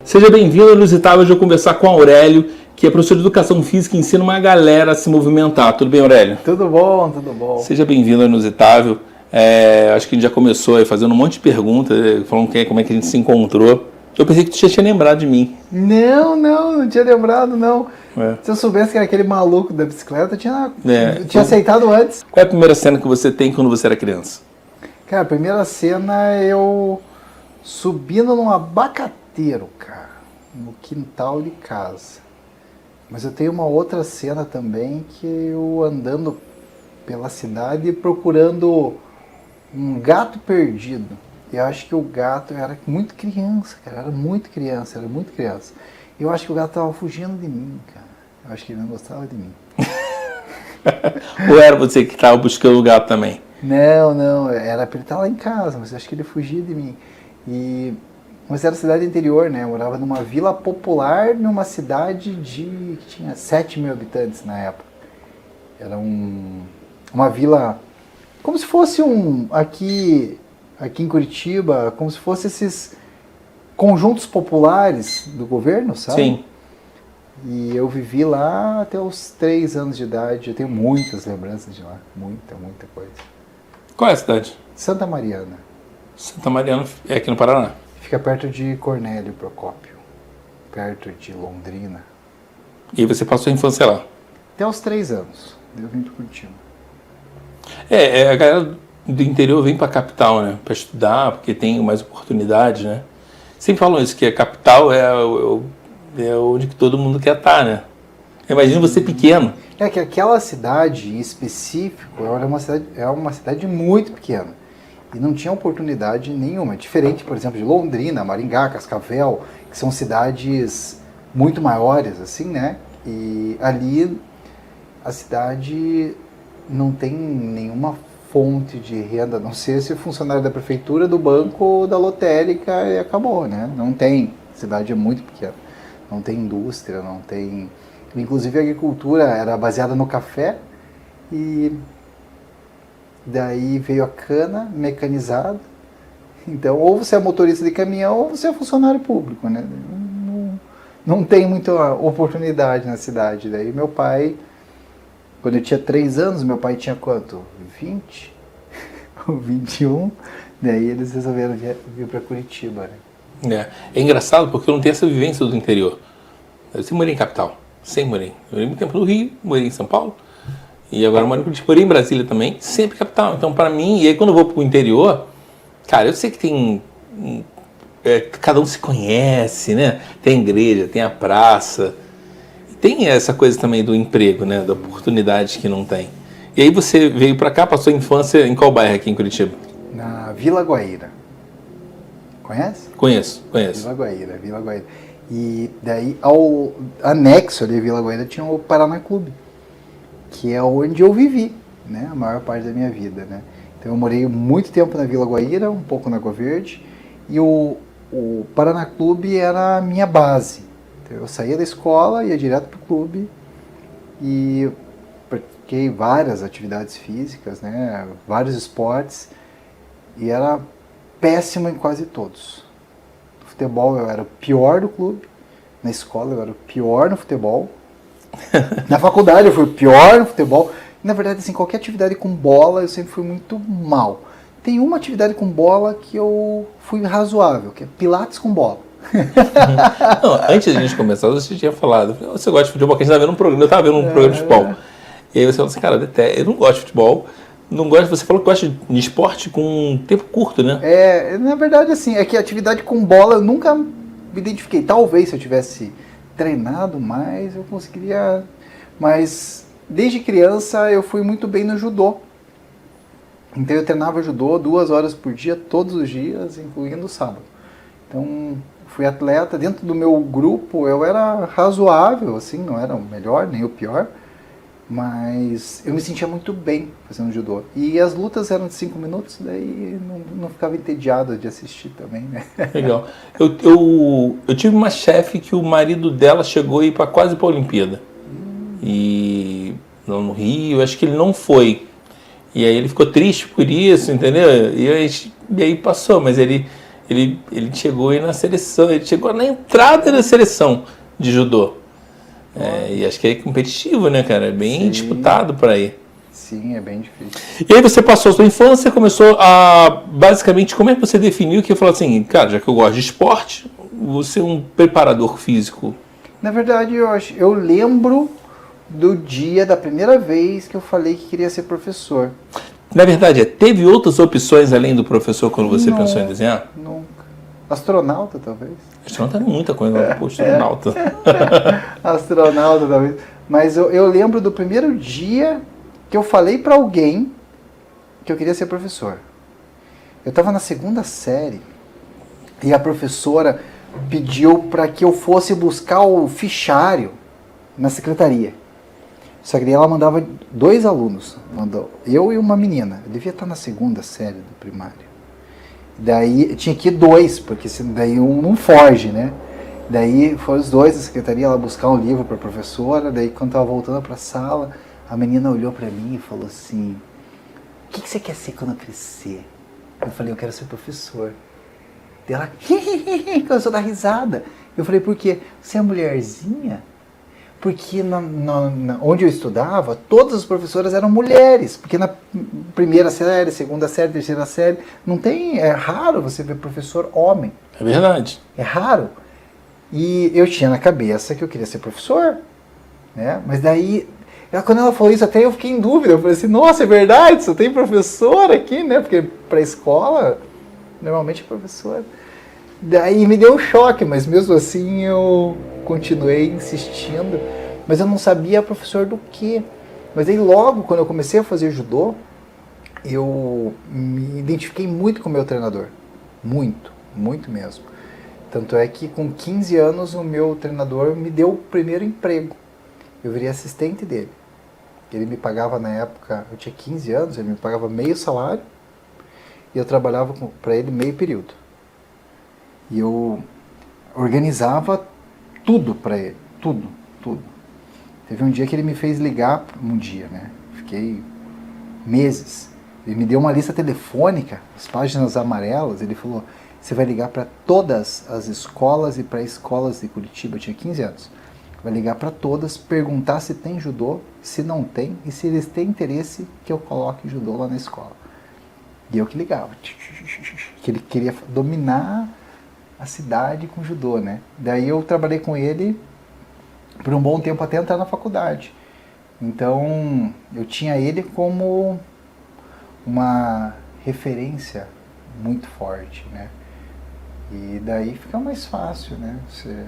Seja bem-vindo ao Inusitável de eu conversar com o Aurélio, que é professor de Educação Física e ensina uma galera a se movimentar. Tudo bem, Aurélio? Tudo bom, tudo bom. Seja bem-vindo ao Inusitável. Acho que a gente já começou aí fazendo um monte de perguntas, falando como é que a gente se encontrou. Eu pensei que tu já tinha lembrado de mim. Não tinha lembrado, não. Se eu soubesse que era aquele maluco da bicicleta, eu tinha aceitado antes. Qual é a primeira cena que você tem quando você era criança? Cara, a primeira cena é eu subindo num abacateiro, cara, no quintal de casa. Mas eu tenho uma outra cena também, que eu andando pela cidade procurando um gato perdido. Eu acho que o gato era muito criança, cara, era muito criança. Eu acho que o gato estava fugindo de mim, cara. Eu acho que ele não gostava de mim. Ou era você que estava buscando o gato também? Não, era para ele estar lá em casa, mas eu acho que ele fugia de mim. Mas era cidade interior, né? Eu morava numa vila popular, numa cidade que tinha 7 mil habitantes na época. Era uma vila, como se fosse aqui em Curitiba, como se fosse esses conjuntos populares do governo, sabe? Sim. E eu vivi lá até os 3 anos de idade. Eu tenho muitas lembranças de lá, muita coisa. Qual é a cidade? Santa Mariana. Santa Mariana é aqui no Paraná. Fica perto de Cornélio Procópio, perto de Londrina. E você passou a infância lá? Até os 3 anos, eu vim para Curitiba. A galera do interior vem para a capital, né? Para estudar, porque tem mais oportunidades, né? Sempre falam isso, que a capital é onde que todo mundo quer estar, né? Imagina você pequeno. É que aquela cidade em específico é uma cidade muito pequena. E não tinha oportunidade nenhuma. Diferente, por exemplo, de Londrina, Maringá, Cascavel, que são cidades muito maiores, assim, né? E ali a cidade não tem nenhuma fonte de renda, a não ser se funcionário da prefeitura, do banco, da lotérica, e acabou, né? Não tem. A cidade é muito pequena. Não tem indústria, não tem... Inclusive a agricultura era baseada no café e daí veio a cana mecanizada. Então, ou você é motorista de caminhão ou você é funcionário público, né? Não tem muita oportunidade na cidade. Daí meu pai, quando eu tinha 3 anos, meu pai tinha quanto? 20? Ou 21? Daí eles resolveram vir para Curitiba, né? É engraçado porque eu não tenho essa vivência do interior. Eu sempre morei em capital. Sempre morei. Eu morei muito tempo no Rio, morei em São Paulo. E agora eu moro em Curitiba. Morei em Brasília também, sempre capital. Então, para mim, e aí quando eu vou pro interior, cara, eu sei que tem... cada um se conhece, né? Tem a igreja, tem a praça. E tem essa coisa também do emprego, né? Da oportunidade que não tem. E aí você veio para cá, passou a infância em qual bairro aqui em Curitiba? Na Vila Guaíra. Conhece? Conheço. Vila Guaíra. E daí, ao anexo ali, Vila Guaíra, tinha o Paraná Clube, que é onde eu vivi, né, a maior parte da minha vida, né. Então eu morei muito tempo na Vila Guaíra, um pouco na Água Verde, e o Paraná Clube era a minha base. Então eu saía da escola, ia direto pro clube e pratiquei várias atividades físicas, né, vários esportes, e era péssimo em quase todos. Futebol eu era o pior do clube, na escola eu era o pior no futebol, na faculdade eu fui o pior no futebol. Na verdade, assim, qualquer atividade com bola eu sempre fui muito mal. Tem uma atividade com bola que eu fui razoável, que é pilates com bola. Não, antes de a gente começar, você tinha falado, você gosta de futebol, porque a gente estava vendo um programa, eu estava vendo um programa de futebol. E aí você falou assim, cara, eu não gosto de futebol. Não gosta, você falou que gosta de esporte com um tempo curto, né? Na verdade, assim, é que a atividade com bola eu nunca me identifiquei. Talvez se eu tivesse treinado mais, eu conseguiria. Mas desde criança eu fui muito bem no judô. Então eu treinava judô 2 horas por dia, todos os dias, incluindo o sábado. Então fui atleta. Dentro do meu grupo eu era razoável, assim, não era o melhor nem o pior. Mas eu me sentia muito bem fazendo judô. E as lutas eram de 5 minutos, daí não ficava entediado de assistir também, né? Legal. Eu tive uma chefe que o marido dela chegou a ir quase para a Olimpíada. E no Rio, acho que ele não foi. E aí ele ficou triste por isso, entendeu? E aí passou, mas ele ele chegou aí na seleção, ele chegou na entrada da seleção de judô. E acho que é competitivo, né, cara? É bem disputado por aí. Sim, é bem difícil. E aí você passou a sua infância, começou a, basicamente, como é que você definiu que eu falou assim, cara, já que eu gosto de esporte, vou ser um preparador físico? Na verdade, eu lembro do dia da primeira vez que eu falei que queria ser professor. Na verdade, teve outras opções além do professor quando você pensou em desenhar? Nunca. Astronauta, talvez. Astronauta é muita coisa, pô, astronauta. Astronauta, talvez. Mas eu lembro do primeiro dia que eu falei para alguém que eu queria ser professor. Eu estava na segunda série e a professora pediu para que eu fosse buscar o fichário na secretaria. Só que daí ela mandava 2 alunos, mandou eu e uma menina. Eu devia estar na segunda série do primário. Daí tinha que ir 2, porque daí um não foge, né? Daí foram os 2 na secretaria lá buscar um livro para a professora. Daí quando estava voltando para a sala, a menina olhou para mim e falou assim: o que você quer ser quando crescer? Eu falei: eu quero ser professor. Daí ela começou a dar risada. Eu falei: por quê? Você é mulherzinha? Porque onde eu estudava, todas as professoras eram mulheres. Porque na primeira série, segunda série, terceira série, é raro você ver professor homem. É verdade. É raro. E eu tinha na cabeça que eu queria ser professor, né? Mas daí, quando ela falou isso, até eu fiquei em dúvida. Eu falei assim: nossa, é verdade, só tem professor aqui, né? Porque para a escola, normalmente é professor. Daí me deu um choque, mas mesmo assim eu continuei insistindo. Mas eu não sabia professor do quê. Mas aí logo, quando eu comecei a fazer judô, eu me identifiquei muito com o meu treinador. Muito, muito mesmo. Tanto é que com 15 anos o meu treinador me deu o primeiro emprego. Eu virei assistente dele. Ele me pagava na época, eu tinha 15 anos, ele me pagava meio salário e eu trabalhava para ele meio período. E eu organizava tudo para ele, tudo. Teve um dia que ele me fez ligar, né? Fiquei meses. Ele me deu uma lista telefônica, as páginas amarelas, ele falou: você vai ligar para todas as escolas e para escolas de Curitiba, eu tinha 15 anos. Vai ligar para todas, perguntar se tem judô, se não tem, e se eles têm interesse que eu coloque judô lá na escola. E eu que ligava. Que ele queria dominar a cidade com judô, né? Daí eu trabalhei com ele por um bom tempo até entrar na faculdade. Então, eu tinha ele como uma referência muito forte, né? E daí fica mais fácil, né? Você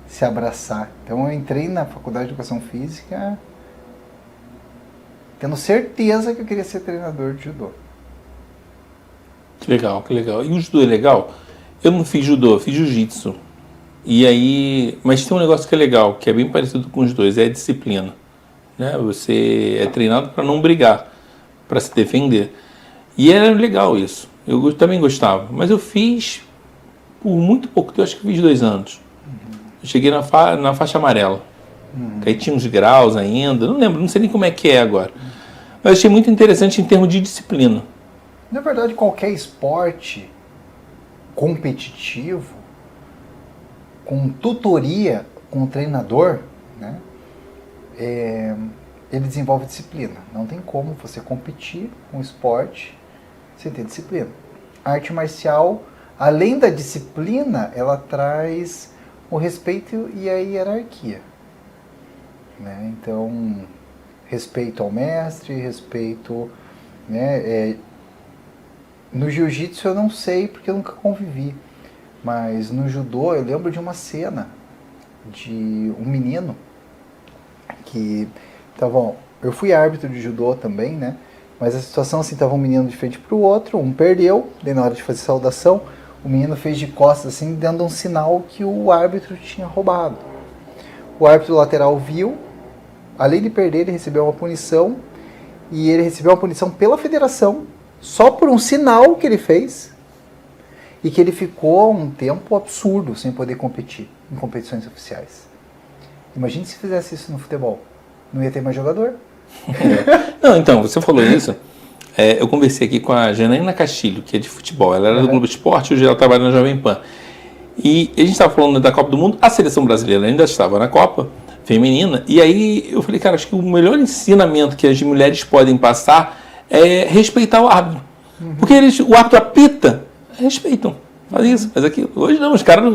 se abraçar. Então, eu entrei na faculdade de Educação Física tendo certeza que eu queria ser treinador de judô. Que legal, que legal. E o judô é legal? Eu não fiz judô, eu fiz jiu-jitsu. E aí, mas tem um negócio que é legal, que é bem parecido com os dois, é a disciplina. Né? Você é treinado para não brigar, para se defender. E era legal isso. Eu também gostava. Mas eu fiz por muito pouco, eu acho que fiz 2 anos. Eu cheguei na faixa amarela. Que aí tinha uns graus ainda, não lembro, não sei nem como é que é agora. Mas achei muito interessante em termos de disciplina. Na verdade, qualquer esporte competitivo, com tutoria, com um treinador, né, ele desenvolve disciplina. Não tem como você competir com esporte sem ter disciplina. A arte marcial, além da disciplina, ela traz o respeito e a hierarquia. Né? Então, respeito ao mestre, respeito... Né, no jiu-jitsu eu não sei, porque eu nunca convivi. Mas no judô eu lembro de uma cena de um menino que tava... Eu fui árbitro de judô também, né? Mas a situação assim, tava um menino de frente pro outro, um perdeu, daí na hora de fazer saudação, o menino fez de costas assim, dando um sinal que o árbitro tinha roubado. O árbitro lateral viu, além de perder, ele recebeu uma punição, e ele recebeu uma punição pela federação, só por um sinal que ele fez, e que ele ficou um tempo absurdo sem poder competir em competições oficiais. Imagine se fizesse isso no futebol. Não ia ter mais jogador. Não, então, você falou isso. Eu conversei aqui com a Janaína Castilho, que é de futebol. Ela era do Globo Esporte, hoje ela trabalha na Jovem Pan. E a gente estava falando da Copa do Mundo, a seleção brasileira ainda estava na Copa feminina, e aí eu falei, cara, acho que o melhor ensinamento que as mulheres podem passar é respeitar o árbitro. Porque o árbitro apita, respeitam. Faz isso, faz aquilo. Hoje não, os caras,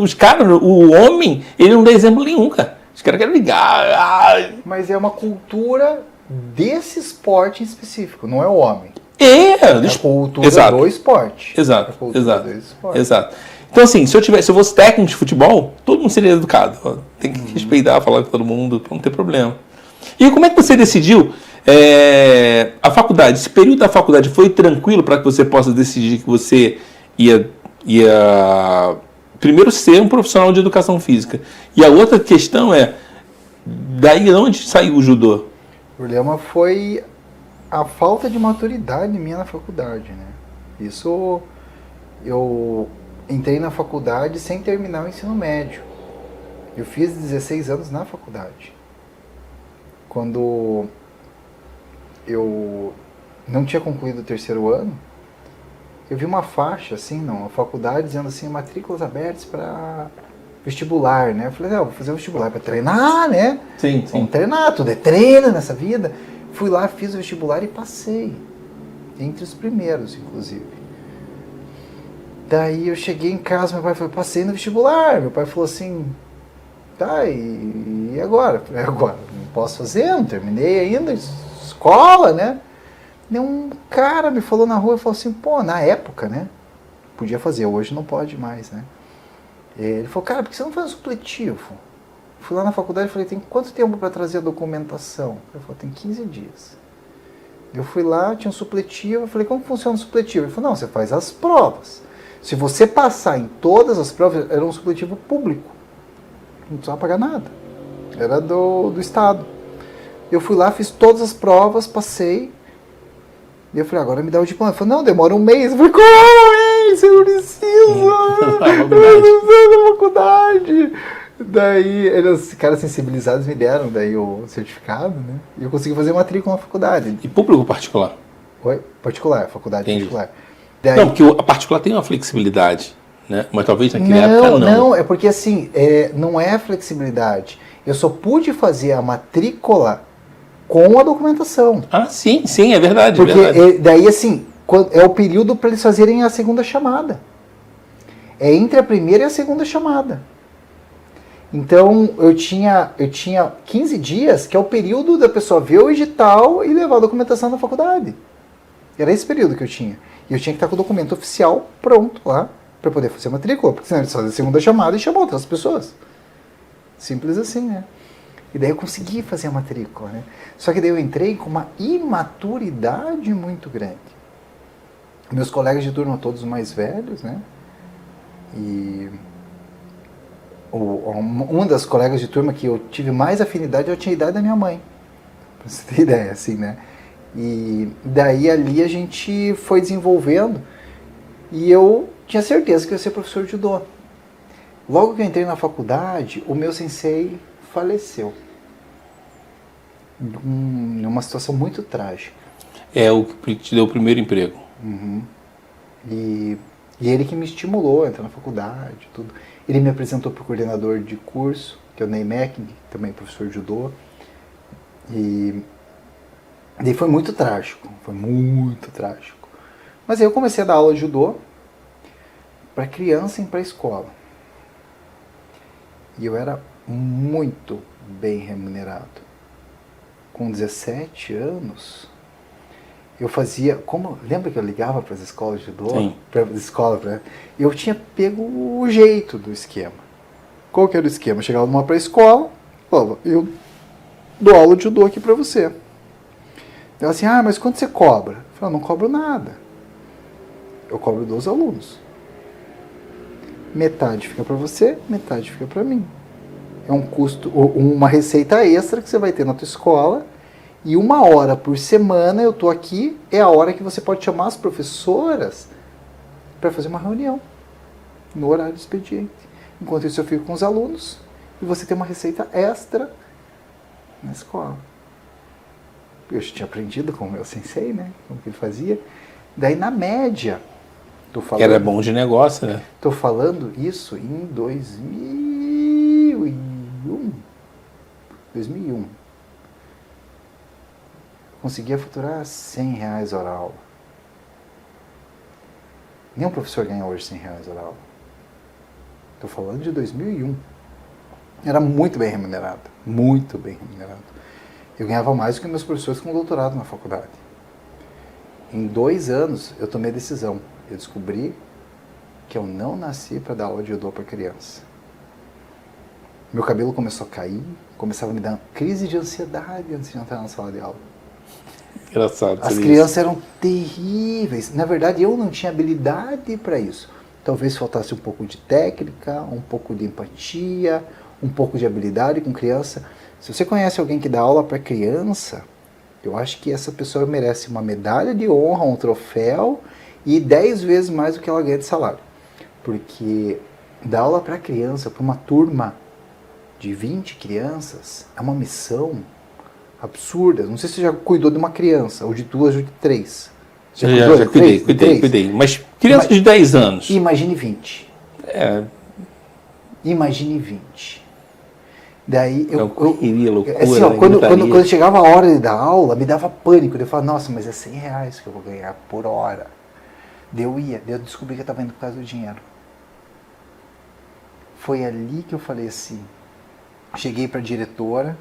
o homem, ele não dá exemplo nenhum, cara. Os caras querem ligar. Mas é uma cultura desse esporte em específico, não é o homem. É a cultura do esporte. Exato, do esporte. exato. Então, assim, se eu fosse técnico de futebol, todo mundo seria educado. Ó, tem que respeitar, falar com todo mundo, pra não ter problema. E como é que você decidiu a faculdade? Esse período da faculdade foi tranquilo para que você possa decidir que você ia primeiro ser um profissional de educação física? E a outra questão é, daí de onde saiu o judô? O problema foi a falta de maturidade minha na faculdade, né? Isso, eu entrei na faculdade sem terminar o ensino médio. Eu fiz 16 anos na faculdade. Quando eu não tinha concluído o terceiro ano, eu vi uma faixa, assim, na faculdade, dizendo assim, matrículas abertas para vestibular, né? Eu falei, vou fazer um vestibular para treinar, né? Sim. Vamos treinar, tudo é treino nessa vida. Fui lá, fiz o vestibular e passei. Entre os primeiros, inclusive. Daí eu cheguei em casa, meu pai falou, passei no vestibular. Meu pai falou assim, tá, e agora? Eu falei, agora, não posso fazer, não terminei ainda, escola, né? E um cara me falou na rua e falou assim, pô, na época, né? Podia fazer, hoje não pode mais, né? Ele falou, cara, por que você não faz um supletivo? Fui lá na faculdade e falei, tem quanto tempo para trazer a documentação? Ele falou, tem 15 dias. Eu fui lá, tinha um supletivo, eu falei, como funciona o supletivo? Ele falou, não, você faz as provas. Se você passar em todas as provas, era um supletivo público. Não precisava pagar nada. Era do Estado. Eu fui lá, fiz todas as provas, passei. E eu falei, agora me dá o diploma. Ele falou, não, demora um mês. Eu falei, como um mês? Eu não preciso. Eu não preciso da faculdade. Daí, os caras sensibilizados me deram daí o certificado, né? E eu consegui fazer matrícula na faculdade. E público ou particular? Oi? Particular, faculdade particular. Daí, não, porque a particular tem uma flexibilidade, né? Mas talvez naquela época não. Não, é porque assim, não é flexibilidade. Eu só pude fazer a matrícula com a documentação. Ah, sim, é verdade. Porque verdade. daí assim, é o período para eles fazerem a segunda chamada. É entre a primeira e a segunda chamada. Então, eu tinha 15 dias, que é o período da pessoa ver o edital e levar a documentação na faculdade. Era esse período que eu tinha. E eu tinha que estar com o documento oficial pronto lá, para poder fazer a matrícula, porque senão eles fazem a segunda chamada e chamam outras pessoas. Simples assim, né? E daí eu consegui fazer a matrícula, né? Só que daí eu entrei com uma imaturidade muito grande. Meus colegas de turma, todos mais velhos, né? E uma das colegas de turma que eu tive mais afinidade, eu tinha a idade da minha mãe. Pra você ter ideia, assim, né? E daí ali a gente foi desenvolvendo e eu tinha certeza que eu ia ser professor de judô. Logo que eu entrei na faculdade, o meu sensei faleceu. Numa situação muito trágica. É o que te deu o primeiro emprego. Uhum. E ele que me estimulou a entrar na faculdade, tudo. Ele me apresentou para o coordenador de curso, que é o Ney Mecking, também professor de judô. E foi muito trágico, Mas aí eu comecei a dar aula de judô para criança e para escola. E eu era muito bem remunerado. Com 17 anos, eu fazia... lembra que eu ligava para as escolas de judô? Sim. Eu tinha pego o jeito do esquema. Qual que era o esquema? Eu chegava numa pré-escola, falava, eu dou aula de judô aqui para você. Ela assim, mas quanto você cobra? Eu falei, não cobro nada. Eu cobro 2 alunos. Metade fica para você, metade fica para mim. É um custo, uma receita extra que você vai ter na tua escola. E 1 hora por semana eu tô aqui, é a hora que você pode chamar as professoras para fazer uma reunião. No horário do expediente. Enquanto isso eu fico com os alunos e você tem uma receita extra na escola. eu tinha aprendido com o meu sensei, né? Como que ele fazia. Daí, na média, Que era bom de negócio, né? Tô falando isso em 2001. 2001. Conseguia faturar R$100 hora aula. Nenhum professor ganha hoje R$100 hora aula. Tô falando de 2001. Era muito bem remunerado. Muito bem remunerado. Eu ganhava mais do que meus professores com doutorado na faculdade. Em 2 anos, eu tomei a decisão. Eu descobri que eu não nasci para dar aula de judô para criança. Meu cabelo começou a cair, começava a me dar crise de ansiedade antes de entrar na sala de aula. Engraçado. As crianças eram terríveis. Na verdade, eu não tinha habilidade para isso. Talvez faltasse um pouco de técnica, um pouco de empatia, um pouco de habilidade com criança. Se você conhece alguém que dá aula para criança, eu acho que essa pessoa merece uma medalha de honra, um troféu e 10 vezes mais do que ela ganha de salário. Porque dar aula para criança, para uma turma de 20 crianças, é uma missão absurda. Não sei se você já cuidou de uma criança, ou de 2 ou de 3. Já cuidei. Mas criança de 10 anos. Imagine 20. Imagine 20. Daí eu queria loucura. Assim, ó, quando chegava a hora de dar aula, me dava pânico. Eu falava, nossa, mas é R$100 que eu vou ganhar por hora. Daí eu descobri que eu estava indo por causa do dinheiro. Foi ali que eu falei assim, cheguei para a diretora.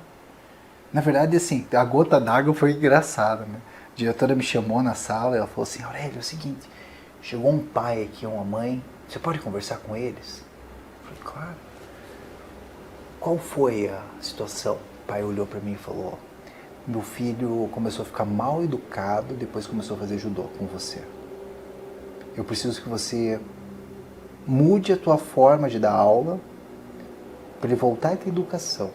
Na verdade, assim, a gota d'água foi engraçada, né? A diretora me chamou na sala e ela falou assim, Aurélio, é o seguinte, chegou um pai aqui, uma mãe, você pode conversar com eles? Eu falei, claro. Qual foi a situação? O pai olhou para mim e falou, meu filho começou a ficar mal educado, depois começou a fazer judô com você. Eu preciso que você mude a tua forma de dar aula para ele voltar a ter educação.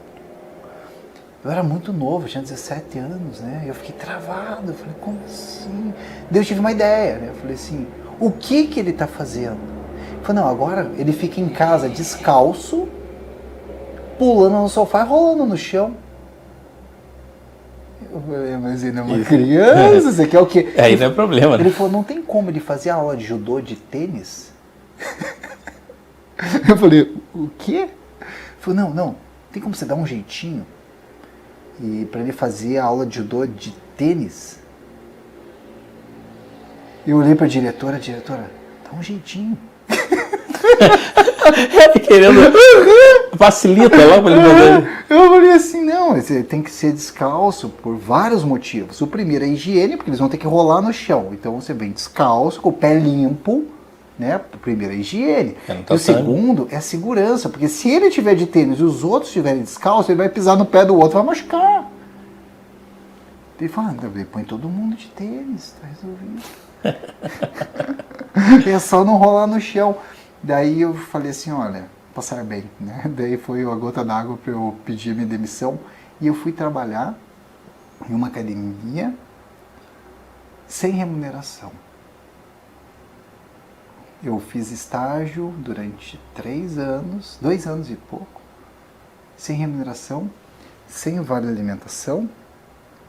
Eu era muito novo, eu tinha 17 anos, né? Eu fiquei travado, eu falei, como assim? Daí eu tive uma ideia, né? Eu falei assim, o que ele está fazendo? Eu falei, não, agora ele fica em casa descalço, pulando no sofá e rolando no chão. Eu falei, mas ele é uma criança, você quer o quê? Aí não é problema, né? Ele falou, não tem como ele fazer aula de judô de tênis? Eu falei, o quê? Ele falou, não, tem como você dar um jeitinho e para ele fazer a aula de judô de tênis? Eu olhei para a diretora, dá um jeitinho. Querendo facilita lá para ele mandar. Eu falei assim, não, você tem que ser descalço por vários motivos. O primeiro é a higiene, porque eles vão ter que rolar no chão. Então você vem descalço, com o pé limpo, né? O primeiro é a higiene. E o segundo é a segurança, porque se ele tiver de tênis e os outros estiverem descalços, ele vai pisar no pé do outro, vai machucar. Ele fala, põe todo mundo de tênis, tá resolvido. É só não rolar no chão. Daí eu falei assim, olha, passar bem, né? Daí foi a gota d'água para eu pedir minha demissão e eu fui trabalhar em uma academia sem remuneração. Eu fiz estágio durante 3 anos, 2 anos e pouco, sem remuneração, sem vale alimentação,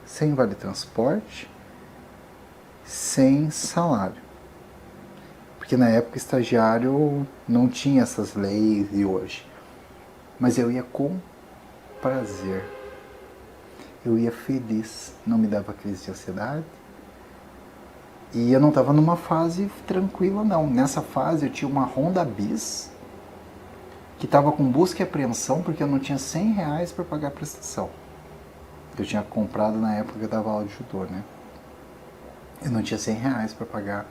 sem vale transporte, sem salário. Porque na época estagiário não tinha essas leis de hoje. Mas eu ia com prazer. Eu ia feliz. Não me dava crise de ansiedade. E eu não estava numa fase tranquila, não. Nessa fase eu tinha uma Honda Bis que estava com busca e apreensão porque eu não tinha R$100 para pagar a prestação. Eu tinha comprado na época que eu dava aula de judô, né? Eu não tinha R$100 para pagar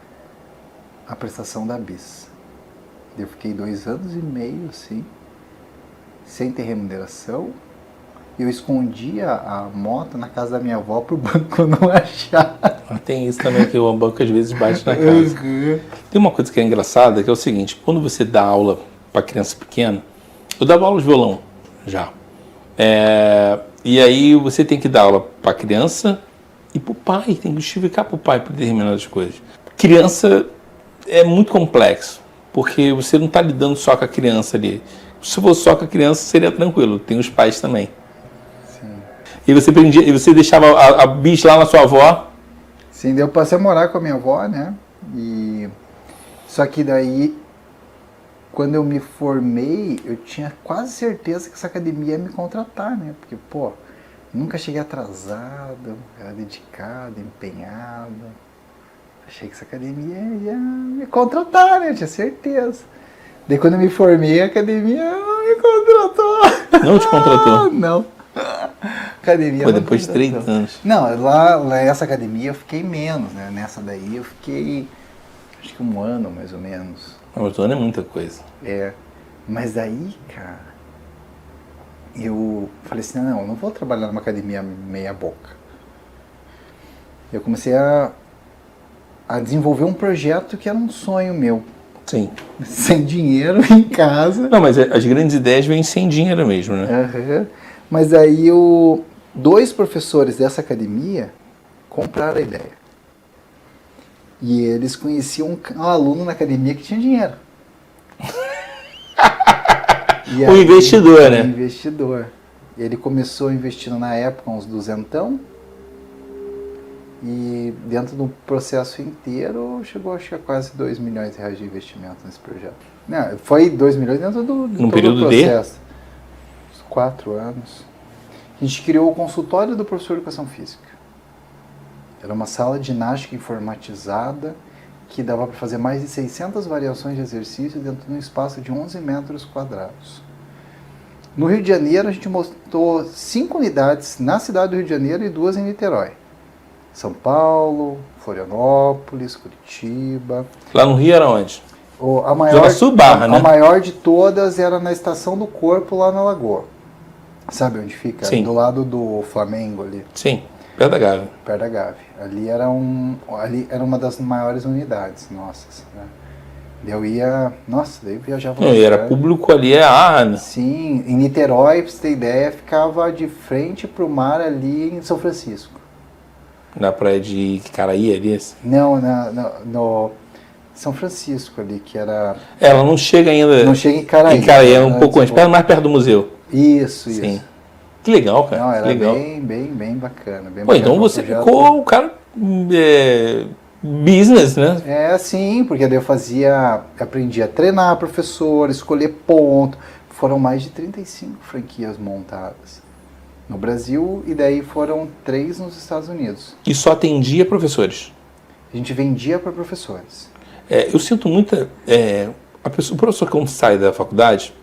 a prestação da Bis. Eu fiquei 2 anos e meio, assim, sem ter remuneração. Eu escondia a moto na casa da minha avó pro banco não achar. Tem isso também, que o banco às vezes bate na casa. Tem uma coisa que é engraçada, que é o seguinte, quando você dá aula para criança pequena, eu dava aula de violão já. E aí você tem que dar aula para criança e para o pai, tem que justificar para o pai por determinadas coisas. Criança é muito complexo, porque você não está lidando só com a criança ali. Se fosse só com a criança, seria tranquilo, tem os pais também. Sim. E você prendia, e você deixava a bicha lá na sua avó? Sim, eu passei a morar com a minha avó, né? Só que daí, quando eu me formei, eu tinha quase certeza que essa academia ia me contratar, né? Porque, pô, nunca cheguei atrasado, era dedicado, empenhado. Achei que essa academia ia me contratar, né? Eu tinha certeza. Daí quando eu me formei, a academia não me contratou. Não te contratou? Não. Academia Foi não depois de 3 contratou. anos. Não, lá nessa academia eu fiquei menos, né? Nessa daí eu fiquei, acho que 1 ano mais ou menos. Mas 1 ano é muita coisa. É. Mas daí, cara, eu falei assim, não, eu não vou trabalhar numa academia meia boca. Eu comecei a desenvolver um projeto que era um sonho meu. Sim. Sem dinheiro, em casa. Não, mas as grandes ideias vêm sem dinheiro mesmo, né? Uhum. Mas aí 2 professores dessa academia compraram a ideia. E eles conheciam um aluno na academia que tinha dinheiro. E O investidor, né? O investidor. Ele começou investindo na época uns 200. E dentro do processo inteiro chegou acho que a quase 2 milhões de reais de investimento nesse projeto. Não, foi 2 milhões dentro de todo período o processo. 4 anos. A gente criou o consultório do professor de educação física. Era uma sala de ginástica informatizada que dava para fazer mais de 600 variações de exercício dentro de um espaço de 11 metros quadrados. No Rio de Janeiro a gente montou 5 unidades na cidade do Rio de Janeiro e 2 em Niterói. São Paulo, Florianópolis, Curitiba. Lá no Rio era onde? A maior, Zona Sul Barra, né? A maior de todas era na Estação do Corpo, lá na Lagoa. Sabe onde fica? Sim. Do lado do Flamengo ali. Sim, perto da Gávea. Perto da Gávea. Ali era uma das maiores unidades nossas. Né? Eu ia... Nossa, daí eu viajava... Não, e era público ali, né? Sim, em Niterói, pra você ter ideia, ficava de frente pro mar ali em São Francisco. Na praia de Caraí ali? Não, no São Francisco ali, que era... Ela não chega ainda... Não chega em Caraí. Em Caraí, é um pouco antes, mais perto do museu. Isso. Sim. Que legal, cara. Não, era legal. bem bacana. Bem Pô, bacana, então você projeto. ficou o cara business, né? É, sim, porque daí eu aprendi a treinar professor, escolher ponto. Foram mais de 35 franquias montadas no Brasil e daí foram 3 nos Estados Unidos. E só atendia professores? A gente vendia para professores. Eu sinto muita... o professor, quando sai da faculdade,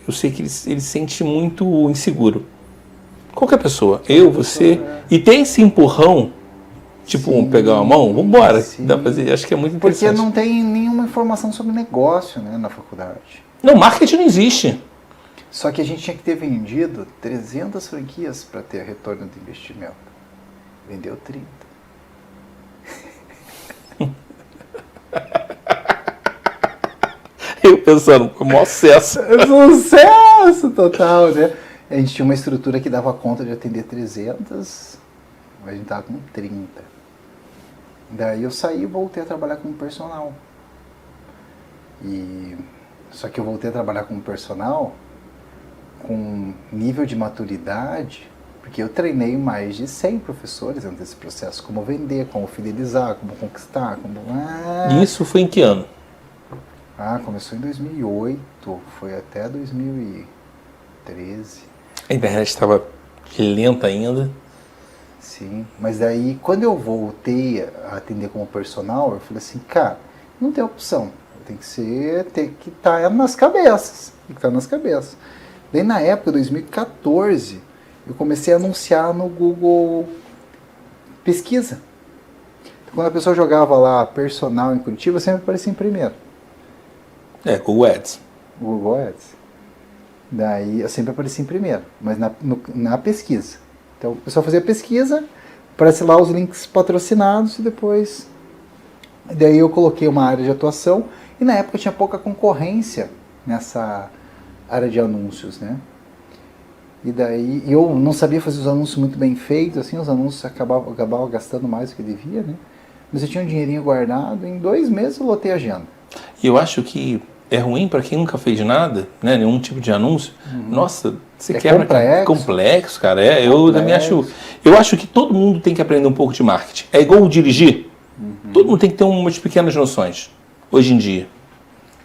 eu sei que ele se sente muito inseguro. Qualquer pessoa, você... E tem esse empurrão, tipo, pegar uma mão, vambora. Dá pra fazer, acho que é muito interessante. Porque não tem nenhuma informação sobre negócio, né, na faculdade. Não, marketing não existe. Só que a gente tinha que ter vendido 300 franquias para ter retorno do investimento. Vendeu 30. Eu pensando, maior sucesso. Sucesso total, né? A gente tinha uma estrutura que dava conta de atender 300, mas a gente tava com 30. Daí eu saí e voltei a trabalhar como personal. Só que eu voltei a trabalhar como personal com nível de maturidade, porque eu treinei mais de 100 professores dentro desse processo, como vender, como fidelizar, como conquistar, Isso foi em que ano? Começou em 2008, foi até 2013. A internet estava lenta ainda. Sim, mas daí quando eu voltei a atender como personal, eu falei assim, cara, não tem opção, tem que estar nas cabeças, Daí na época, 2014, eu comecei a anunciar no Google Pesquisa. Então, quando a pessoa jogava lá personal em Curitiba, sempre aparecia em primeiro. Google Ads. Google Ads. Daí eu sempre aparecia em primeiro, mas na pesquisa. Então o pessoal fazia pesquisa, aparece lá os links patrocinados e depois... Daí eu coloquei uma área de atuação e na época tinha pouca concorrência nessa área de anúncios, né? E daí eu não sabia fazer os anúncios muito bem feitos, assim, os anúncios acabava gastando mais do que devia, né? Mas eu tinha um dinheirinho guardado, em 2 meses eu lotei a agenda. E eu acho que é ruim para quem nunca fez nada, né? Nenhum tipo de anúncio. Nossa, você É quebra complexo. complexo, cara. Eu também acho. Eu acho que todo mundo tem que aprender um pouco de marketing. É igual dirigir. Todo mundo tem que ter umas pequenas noções hoje em dia.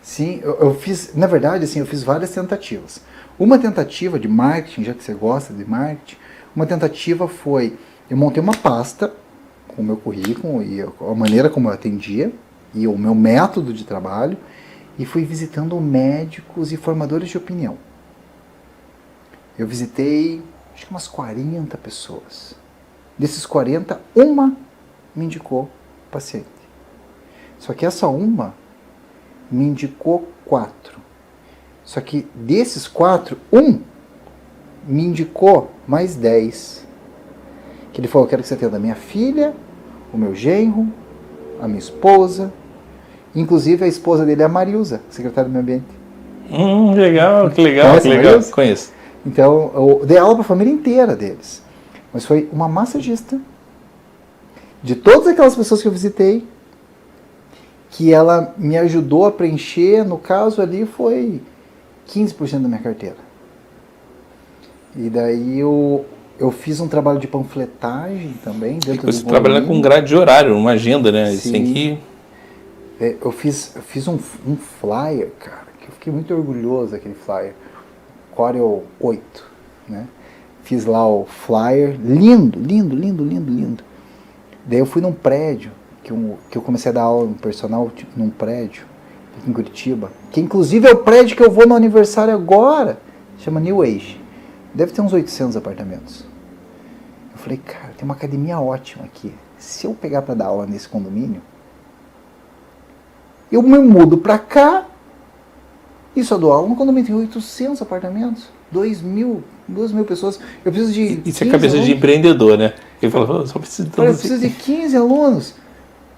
Sim, eu fiz, na verdade, assim, eu fiz várias tentativas. Uma tentativa de marketing, já que você gosta de marketing, uma tentativa foi, eu montei uma pasta com o meu currículo e a maneira como eu atendia e o meu método de trabalho e fui visitando médicos e formadores de opinião. Eu visitei, acho que umas 40 pessoas. Desses 40, uma me indicou paciente. Só que essa uma me indicou 4. Só que desses 4, um me indicou mais 10. Que ele falou, eu quero que você atenda a minha filha, o meu genro, a minha esposa. Inclusive a esposa dele é a Marilza, secretária do meio ambiente. Legal, que legal, Conhece que legal. Marilza? Conheço. Então, eu dei aula para a família inteira deles. Mas foi uma massagista, de todas aquelas pessoas que eu visitei, que ela me ajudou a preencher, no caso ali foi 15% da minha carteira. E daí eu fiz um trabalho de panfletagem também dentro do Você trabalha com grade de horário, uma agenda, né? Sim. Isso tem que... Eu fiz um flyer, cara, que eu fiquei muito orgulhoso daquele flyer. Corel 8, né? Fiz lá o flyer, lindo, lindo, lindo, lindo, lindo. Daí eu fui num prédio, que eu comecei a dar aula no personal, num prédio, aqui em Curitiba, que inclusive é o prédio que eu vou no aniversário agora, chama New Age. Deve ter uns 800 apartamentos. Eu falei, cara, tem uma academia ótima aqui. Se eu pegar para dar aula nesse condomínio, eu me mudo para cá e só dou aula no condomínio. Tem 800 apartamentos, 2 mil pessoas. Eu preciso de Isso é cabeça de empreendedor, né? Ele falou, só preciso de... Eu preciso de 15 alunos.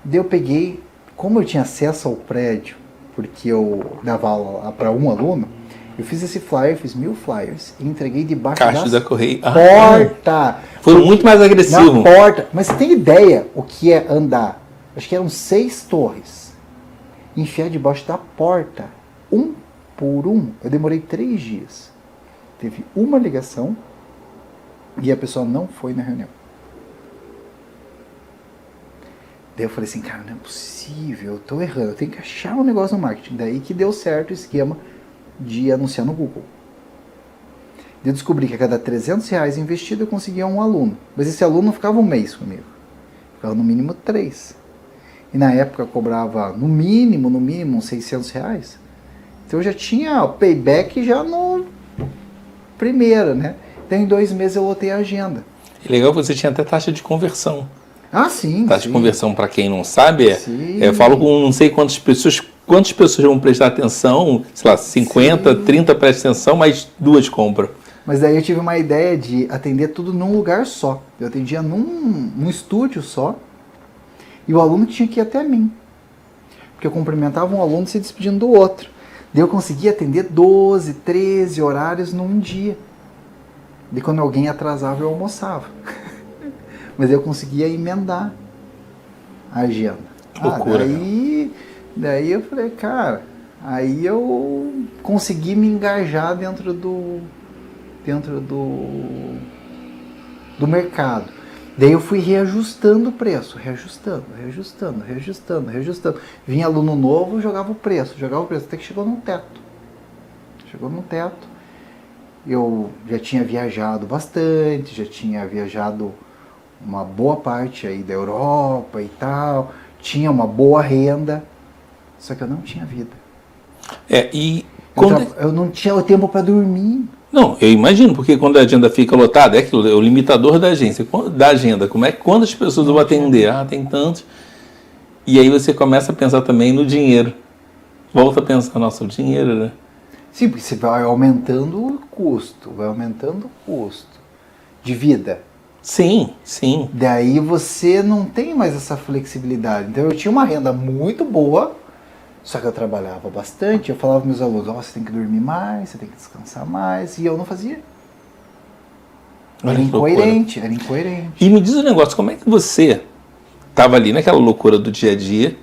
Daí eu peguei, como eu tinha acesso ao prédio, porque eu dava aula para um aluno, eu fiz esse flyer, fiz 1000 flyers e entreguei debaixo Caixa da correia. porta. Foi muito mais agressivo. Na porta. Mas você tem ideia o que é andar? Acho que eram 6 torres. Enfiar debaixo da porta, um por um. Eu demorei 3 dias. Teve uma ligação e a pessoa não foi na reunião. Daí eu falei assim, cara, não é possível, eu tô errando, eu tenho que achar um negócio no marketing. Daí que deu certo o esquema de anunciar no Google. Daí eu descobri que a cada R$300 investido eu conseguia um aluno. Mas esse aluno não ficava um mês comigo. Ficava no mínimo 3. E na época eu cobrava no mínimo uns R$600. Então eu já tinha o payback já no primeiro, né? Então em 2 meses eu lotei a agenda. É legal que você tinha até taxa de conversão. Ah, sim. Taxa de conversão, para quem não sabe, eu falo com não sei quantas pessoas vão prestar atenção, sei lá, 50, sim. 30 prestam atenção, mas 2 compram. Mas daí eu tive uma ideia de atender tudo num lugar só. Eu atendia num estúdio só, e o aluno tinha que ir até mim. Porque eu cumprimentava um aluno se despedindo do outro. Daí eu conseguia atender 12, 13 horários num dia. E quando alguém atrasava, eu almoçava. Mas eu conseguia emendar a agenda. Loucura. Daí eu falei, cara, aí eu consegui me engajar dentro do mercado. Daí eu fui reajustando o preço, reajustando. Vinha aluno novo, jogava o preço, até que chegou no teto. Eu já tinha viajado bastante, já tinha viajado uma boa parte aí da Europa e tal, tinha uma boa renda, só que eu não tinha vida. Eu não tinha o tempo para dormir. Não, eu imagino, porque quando a agenda fica lotada, é aquilo, é o limitador da agência, da agenda. Quantas pessoas eu vou atender? Tem tantos. E aí você começa a pensar também no dinheiro. Volta a pensar, nossa, o dinheiro, né? Sim, porque você vai aumentando o custo de vida. Sim, sim. Daí você não tem mais essa flexibilidade. Então eu tinha uma renda muito boa, só que eu trabalhava bastante. Eu falava para meus alunos, você tem que dormir mais, você tem que descansar mais. E eu não fazia. Era incoerente. E me diz um negócio, como é que você estava ali naquela loucura do dia a dia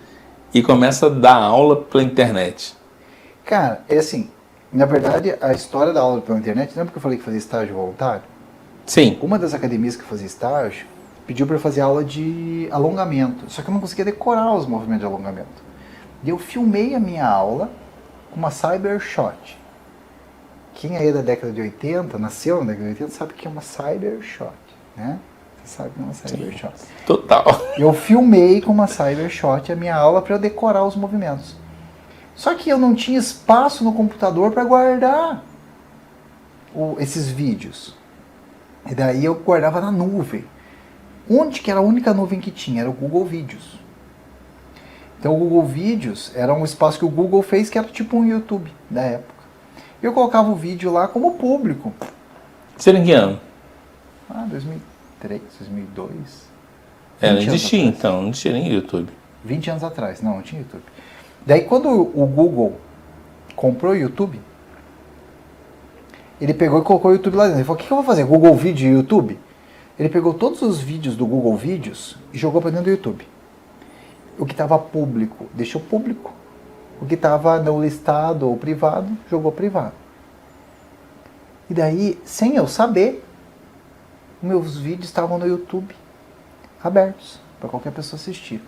e começa a dar aula pela internet? Cara, é assim, na verdade, a história da aula pela internet, lembra que eu falei que fazia estágio voluntário? Sim. Uma das academias que fazia estágio pediu para eu fazer aula de alongamento, só que eu não conseguia decorar os movimentos de alongamento. E eu filmei a minha aula com uma Cybershot. Quem aí é da década de 80, nasceu na década de 80, sabe que é uma Cybershot, né? Você sabe que é uma Cybershot. Total. Eu filmei com uma Cybershot a minha aula para eu decorar os movimentos. Só que eu não tinha espaço no computador para guardar esses vídeos. E daí eu guardava na nuvem. Onde que era a única nuvem que tinha? Era o Google Vídeos. Então o Google Vídeos era um espaço que o Google fez que era tipo um YouTube da época. Eu colocava o vídeo lá como público. Você era em que ano? 2003, 2002. Não existia então, não existia nem YouTube. 20 anos atrás, não tinha YouTube. Daí quando o Google comprou o YouTube, ele pegou e colocou o YouTube lá dentro. Ele falou, o que eu vou fazer? Google Vídeo e YouTube? Ele pegou todos os vídeos do Google Vídeos e jogou para dentro do YouTube. O que estava público, deixou público. O que estava não listado ou privado, jogou privado. E daí, sem eu saber, meus vídeos estavam no YouTube, abertos, para qualquer pessoa assistir.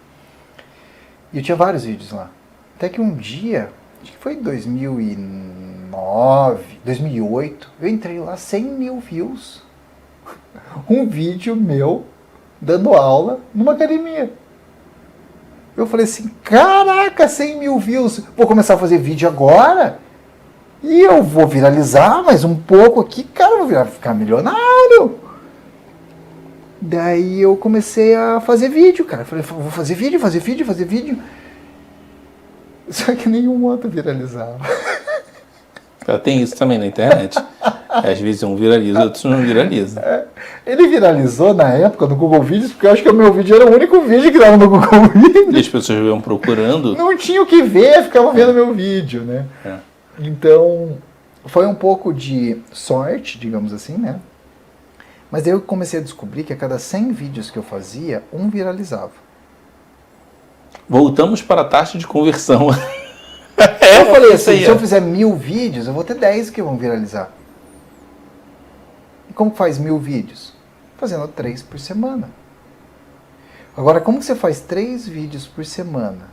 E eu tinha vários vídeos lá. Até que um dia, acho que foi em 2009, 2008, eu entrei lá, 100 mil views. Um vídeo meu dando aula numa academia. Eu falei assim, caraca, 100 mil views, vou começar a fazer vídeo agora e eu vou viralizar mais um pouco aqui, cara, eu vou ficar milionário. Daí eu comecei a fazer vídeo, cara. Falei, vou fazer vídeo. Só que nenhum outro viralizava. Tem isso também na internet. Às vezes um viraliza, outros não viralizam. Ele viralizou na época no Google Vídeos, porque eu acho que o meu vídeo era o único vídeo que estava no Google Vídeos. E as pessoas iam procurando. Não tinha o que ver, ficavam vendo meu vídeo, né? Então, foi um pouco de sorte, digamos assim, né? Mas daí eu comecei a descobrir que a cada 100 vídeos que eu fazia, um viralizava. Voltamos para a taxa de conversão. Eu falei assim, se eu fizer 1000 vídeos, eu vou ter 10 que vão viralizar. E como faz 1000 vídeos? Fazendo 3 por semana. Agora, como que você faz 3 vídeos por semana?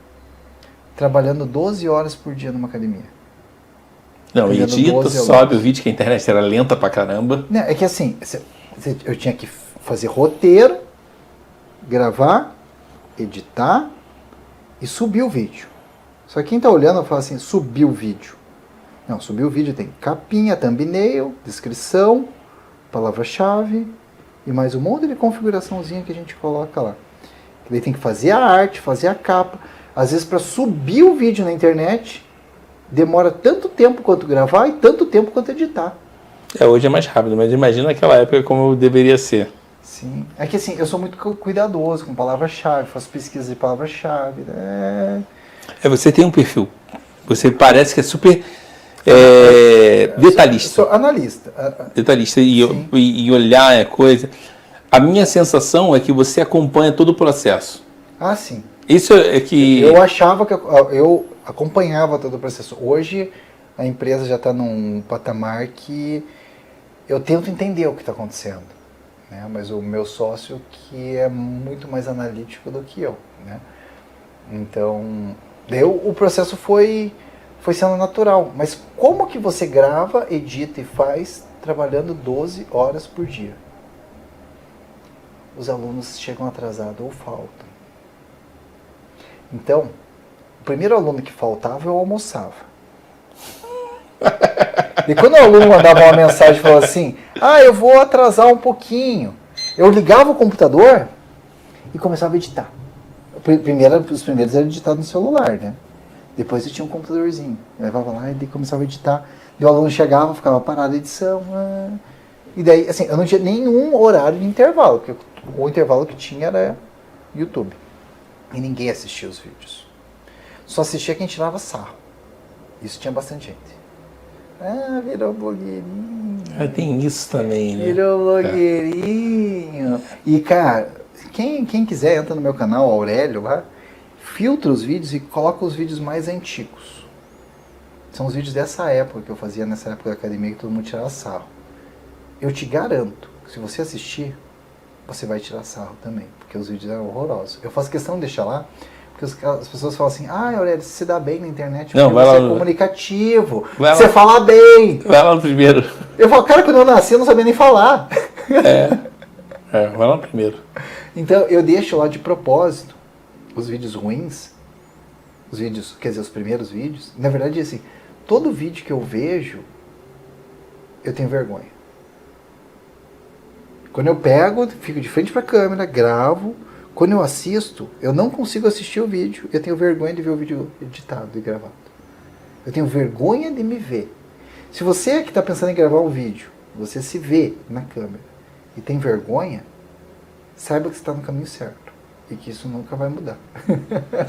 Trabalhando 12 horas por dia numa academia. Não, edita, sobe o vídeo, que a internet era lenta pra caramba. Não, é que assim, eu tinha que fazer roteiro, gravar, editar e subir o vídeo. Só que quem tá olhando fala assim, subir o vídeo. Não, subir o vídeo tem capinha, thumbnail, descrição, palavra-chave e mais um monte de configuraçãozinha que a gente coloca lá. Que daí tem que fazer a arte, fazer a capa. Às vezes para subir o vídeo na internet demora tanto tempo quanto gravar e tanto tempo quanto editar. Hoje é mais rápido, mas imagina naquela época como deveria ser. Sim. É que assim, eu sou muito cuidadoso com palavra-chave, faço pesquisa de palavra-chave. Você tem um perfil. Você parece que é super detalhista. Eu sou analista. Detalhista e olhar a coisa. A minha sensação é que você acompanha todo o processo. Ah, sim. Isso é que... Eu achava que eu acompanhava todo o processo. Hoje a empresa já está num patamar que eu tento entender o que está acontecendo, né? Mas o meu sócio que é muito mais analítico do que eu, né? Então, o processo foi sendo natural. Mas como que você grava, edita e faz trabalhando 12 horas por dia? Os alunos chegam atrasados ou faltam. Então, o primeiro aluno que faltava, eu almoçava. E quando o aluno mandava uma mensagem e falava assim, eu vou atrasar um pouquinho, eu ligava o computador e começava a editar. Os primeiros eram editados no celular, né? Depois eu tinha um computadorzinho. Eu levava lá e começava a editar. E o aluno chegava, ficava parado a edição. E daí, assim, eu não tinha nenhum horário de intervalo, porque o intervalo que tinha era YouTube. E ninguém assistia os vídeos. Só assistia quem tirava sarro. Isso tinha bastante gente. Virou blogueirinho. Tem isso também, né? Virou blogueirinho. E, cara, quem quiser, entra no meu canal, Aurélio, lá, filtra os vídeos e coloca os vídeos mais antigos. São os vídeos dessa época que eu fazia, nessa época da academia, que todo mundo tirava sarro. Eu te garanto que se você assistir, você vai tirar sarro também, porque os vídeos eram horrorosos. Eu faço questão de deixar lá, porque as pessoas falam assim, Aurélio, você se dá bem na internet, porque não, vai você lá, é comunicativo, vai você lá, fala bem. Vai lá no primeiro. Eu falo, cara, quando eu nasci eu não sabia nem falar. Vai lá no primeiro. Então eu deixo lá de propósito os vídeos ruins, os vídeos, quer dizer, os primeiros vídeos. Na verdade, assim, todo vídeo que eu vejo, eu tenho vergonha. Quando eu pego, fico de frente para a câmera, gravo. Quando eu assisto, eu não consigo assistir o vídeo. Eu tenho vergonha de ver o vídeo editado e gravado. Eu tenho vergonha de me ver. Se você que está pensando em gravar um vídeo, você se vê na câmera e tem vergonha, saiba que você está no caminho certo. E que isso nunca vai mudar.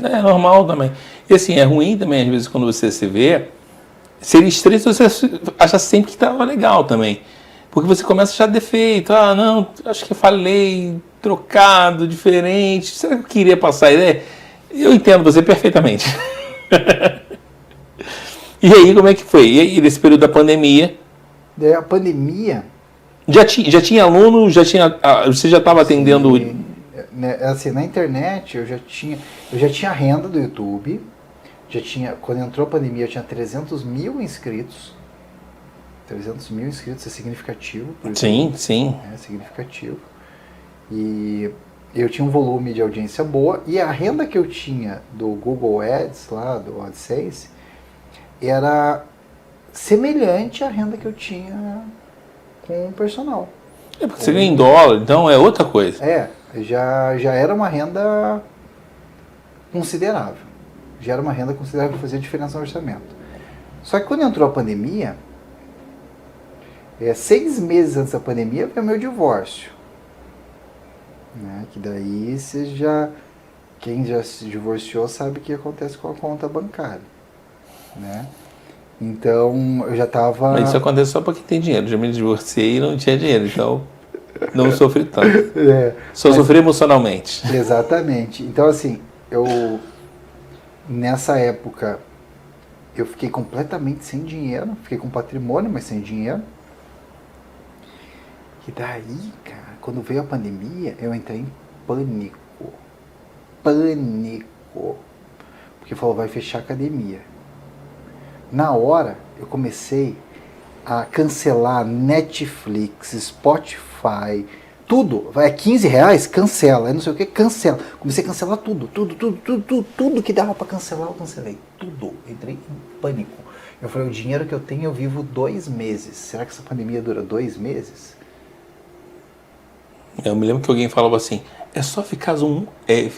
É normal também. E assim, é ruim também, às vezes, quando você se vê, seria estranho se você acha sempre que estava legal também. Porque você começa a achar defeito. Não, acho que eu falei trocado, diferente. Será que eu queria passar a ideia? Eu entendo você perfeitamente. E aí, como é que foi? E aí, nesse período da pandemia? Daí a pandemia... Já tinha aluno? Você já estava atendendo... Assim, na internet eu já tinha renda do YouTube. Quando entrou a pandemia eu tinha 300 mil inscritos. 300 mil inscritos é significativo. Sim. É significativo. E eu tinha um volume de audiência boa. E a renda que eu tinha do Google Ads, lá do AdSense, era semelhante à renda que eu tinha com o personal. É porque você ganha em dólar, então é outra coisa. Já era uma renda considerável. Já era uma renda considerável que fazia diferença no orçamento. Só que quando entrou a pandemia, 6 meses antes da pandemia veio o meu divórcio. Né? Que daí quem já se divorciou sabe o que acontece com a conta bancária. Né? Então eu já estava... Mas isso acontece só para quem tem dinheiro. Já me divorciei e não tinha dinheiro, então não sofri tanto. Sofri emocionalmente. Exatamente. Então assim, nessa época eu fiquei completamente sem dinheiro, fiquei com patrimônio, mas sem dinheiro. E daí, cara, quando veio a pandemia, eu entrei em pânico. Porque falou, vai fechar a academia. Na hora, eu comecei a cancelar Netflix, Spotify, tudo. Vai R$15, cancela. Não sei o que, cancela. Comecei a cancelar tudo que dava para cancelar, eu cancelei. Tudo. Entrei em pânico. Eu falei, o dinheiro que eu tenho, eu vivo 2 meses. Será que essa pandemia dura 2 meses? Eu me lembro que alguém falava assim, é só ficar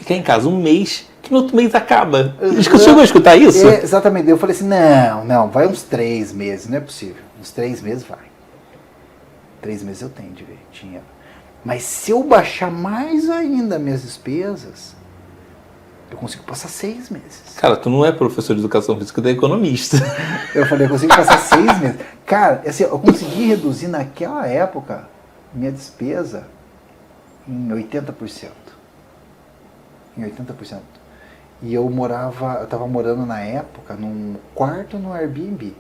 em casa um mês, que no outro mês acaba. Você chegou a escutar isso? Exatamente. Eu falei assim, não, vai uns 3 meses, não é possível. Uns 3 meses vai. 3 meses eu tenho de ver dinheiro. Mas se eu baixar mais ainda minhas despesas, eu consigo passar 6 meses. Cara, tu não é professor de educação física, tu é economista. Eu falei, eu consigo passar 6 meses. Cara, assim, eu consegui reduzir naquela época minha despesa em 80%. Em 80%. E eu estava morando na época num quarto no Airbnb,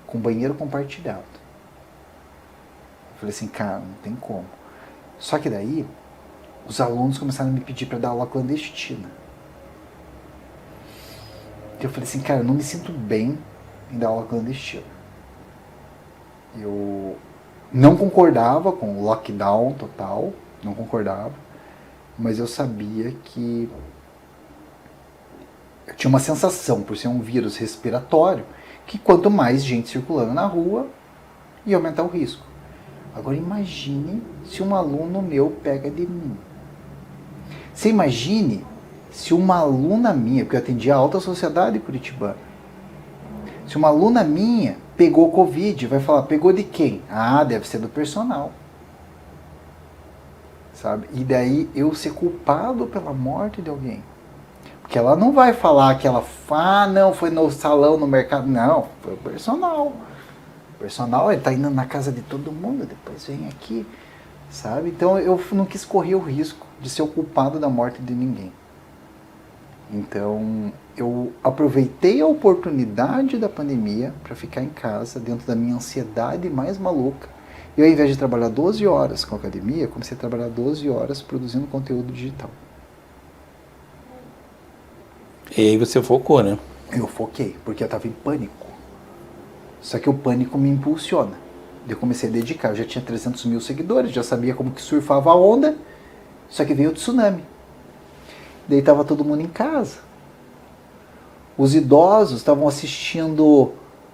com banheiro compartilhado. Eu falei assim, cara, não tem como. Só que daí, os alunos começaram a me pedir para dar aula clandestina. Eu falei assim, cara, eu não me sinto bem em dar aula clandestina. Eu não concordava com o lockdown total, não concordava, mas eu sabia que eu tinha uma sensação, por ser um vírus respiratório, que quanto mais gente circulando na rua, ia aumentar o risco. Agora imagine se um aluno meu pega de mim. Você imagine se uma aluna minha, porque eu atendi a alta sociedade curitibana, se uma aluna minha pegou Covid, vai falar, pegou de quem? Deve ser do personal. Sabe? E daí eu ser culpado pela morte de alguém. Porque ela não vai falar que ela, não, foi no salão, no mercado. Não, foi o personal. O personal, ele tá indo na casa de todo mundo, depois vem aqui, sabe? Então eu não quis correr o risco de ser o culpado da morte de ninguém. Então, eu aproveitei a oportunidade da pandemia para ficar em casa, dentro da minha ansiedade mais maluca. E ao invés de trabalhar 12 horas com a academia, comecei a trabalhar 12 horas produzindo conteúdo digital. E aí você focou, né? Eu foquei, porque eu estava em pânico. Só que o pânico me impulsiona. Eu comecei a dedicar, eu já tinha 300 mil seguidores, já sabia como que surfava a onda, só que veio o tsunami. Daí estava todo mundo em casa. Os idosos estavam assistindo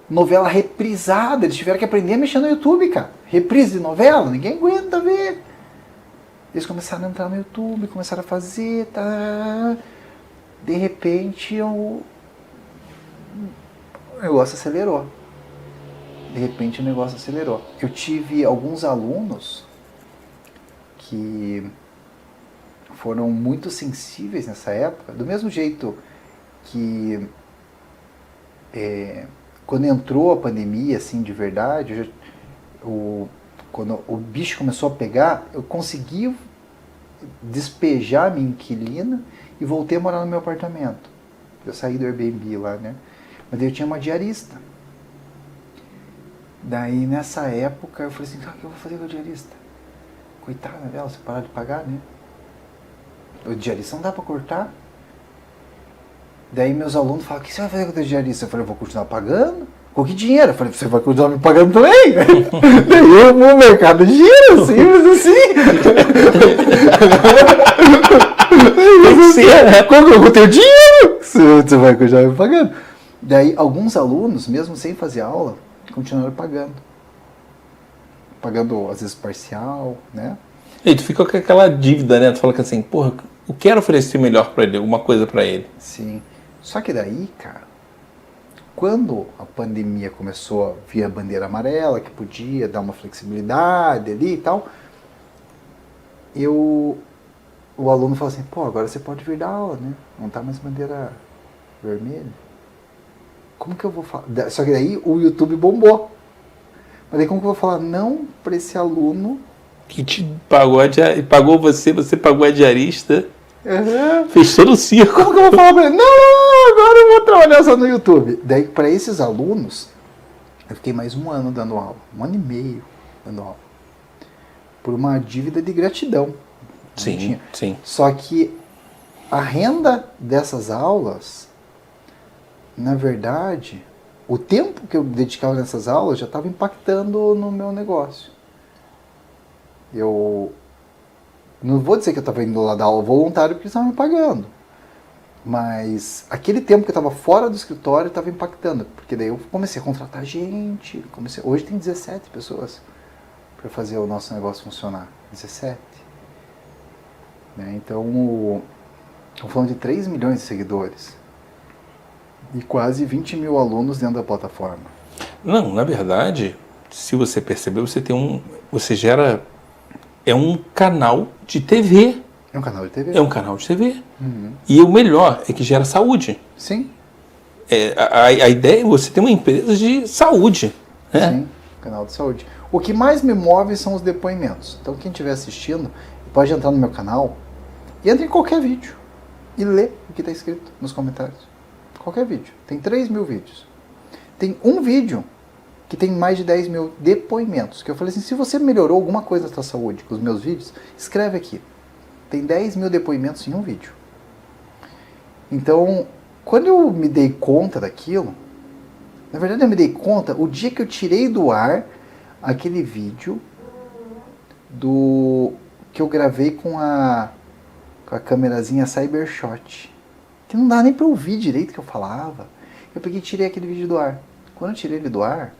novela reprisada, eles tiveram que aprender a mexer no YouTube, cara. Reprise de novela, ninguém aguenta ver. Eles começaram a entrar no YouTube, começaram a fazer, tá. De repente o negócio acelerou. Eu tive alguns alunos que foram muito sensíveis nessa época, do mesmo jeito que quando entrou a pandemia, assim, de verdade, quando o bicho começou a pegar, eu consegui despejar minha inquilina e voltei a morar no meu apartamento. Eu saí do Airbnb lá, né? Mas daí eu tinha uma diarista. Daí nessa época eu falei assim, o que eu vou fazer com a diarista? Coitada dela, você parar de pagar, né? O diarista não dá pra cortar. Daí meus alunos falam, o que você vai fazer com o diarista? Eu falei, eu vou continuar pagando. Com que dinheiro? Eu falei, você vai continuar me pagando também? Daí o mercado gira, simples assim. Tem que ser, né? Como eu vou ter dinheiro? Você vai continuar me pagando. Daí alguns alunos, mesmo sem fazer aula, continuaram pagando. Pagando, às vezes, parcial, né? E tu fica com aquela dívida, né? Tu fala que assim, porra, eu quero oferecer melhor pra ele, alguma coisa pra ele. Sim. Só que daí, cara, quando a pandemia começou a vir a bandeira amarela, que podia dar uma flexibilidade ali e tal, o aluno falou assim, pô, agora você pode vir dar aula, né? Não tá mais bandeira vermelha. Como que eu vou falar? Só que daí o YouTube bombou. Mas daí como que eu vou falar não para esse aluno Que te pagou, pagou você pagou a diarista, Uhum. fez todo o circo. Como que eu vou falar pra ele? Não, agora eu vou trabalhar só no YouTube. Daí, para esses alunos, eu fiquei mais um ano dando aula. 1 ano e meio dando aula. Por uma dívida de gratidão. Sim, sim. Só que a renda dessas aulas, na verdade, o tempo que eu dedicava nessas aulas já estava impactando no meu negócio. Eu não vou dizer que eu estava indo lá dar aula voluntário porque eles estavam me pagando. Mas aquele tempo que eu estava fora do escritório estava impactando. Porque daí eu comecei a contratar gente. Hoje tem 17 pessoas para fazer o nosso negócio funcionar. 17. Né? Então, estamos falando de 3 milhões de seguidores. E quase 20 mil alunos dentro da plataforma. Não, na verdade, se você perceber, você gera... É um canal de TV. É um canal de TV. É um canal de TV. Uhum. E o melhor é que gera saúde. Sim. A ideia é você ter uma empresa de saúde. Né? Sim, canal de saúde. O que mais me move são os depoimentos. Então quem estiver assistindo, pode entrar no meu canal e entra em qualquer vídeo e lê o que está escrito nos comentários. Qualquer vídeo. Tem 3 mil vídeos. Tem um vídeo que tem mais de 10 mil depoimentos. Que eu falei assim, se você melhorou alguma coisa na sua saúde com os meus vídeos, escreve aqui. Tem 10 mil depoimentos em um vídeo. Então, quando eu me dei conta daquilo, na verdade eu me dei conta o dia que eu tirei do ar aquele vídeo que eu gravei com a câmerazinha Cybershot. Que não dá nem para ouvir direito o que eu falava. Eu peguei e tirei aquele vídeo do ar. Quando eu tirei ele do ar,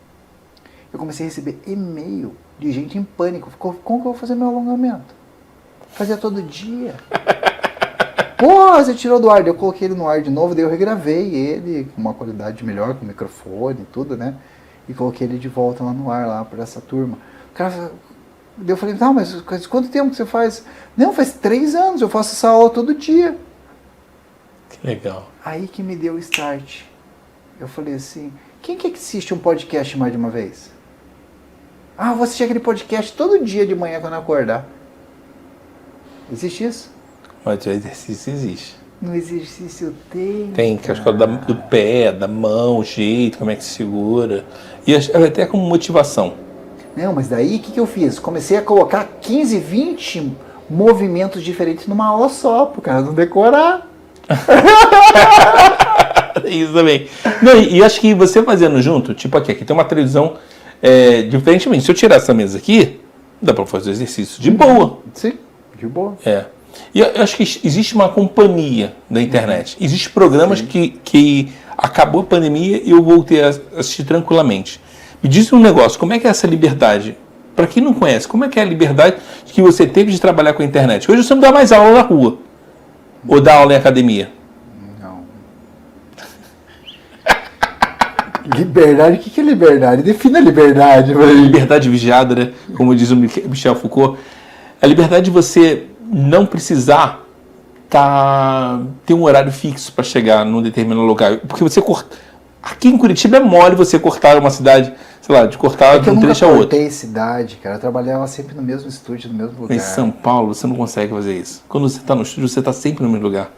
eu comecei a receber e-mail de gente em pânico. Como que eu vou fazer meu alongamento? Fazia todo dia. Pô, você tirou do ar. Daí eu coloquei ele no ar de novo, daí eu regravei ele com uma qualidade melhor, com microfone e tudo, né? E coloquei ele de volta lá no ar, lá para essa turma. O cara, daí eu falei, não, mas quanto tempo que você faz? Não, faz 3 anos, eu faço essa aula todo dia. Que legal. Aí que me deu o start. Eu falei assim, quem que assiste um podcast mais de uma vez? Ah, eu vou assistir aquele podcast todo dia de manhã quando eu acordar. Existe isso? Mas o exercício existe. No exercício tem. Tem, que é a escola do pé, da mão, o jeito, como é que se segura. E até como motivação. Não, mas daí o que eu fiz? Comecei a colocar 15, 20 movimentos diferentes numa aula só, pro cara não decorar. Isso também. Não, e acho que você fazendo junto, tipo aqui tem uma televisão diferentemente. Se eu tirar essa mesa aqui, dá pra fazer exercício de boa. Sim, de boa. E eu acho que existe uma companhia da internet. Existem programas que acabou a pandemia e eu voltei a assistir tranquilamente. Me diz um negócio, como é que é essa liberdade? Para quem não conhece, como é que é a liberdade que você teve de trabalhar com a internet? Hoje você não dá mais aula na rua. Ou dá aula em academia? Não. Liberdade? O que é liberdade? Defina a liberdade. Liberdade vigiada, né? Como diz o Michel Foucault. A liberdade de você não precisar ter um horário fixo para chegar num determinado lugar. Porque você aqui em Curitiba é mole você cortar uma cidade, sei lá, de cortar de um trecho a outro. Eu nunca cortei cidade, cara. Eu trabalhava sempre no mesmo estúdio, no mesmo lugar. Em São Paulo, você não consegue fazer isso. Quando você está no estúdio, você está sempre no mesmo lugar.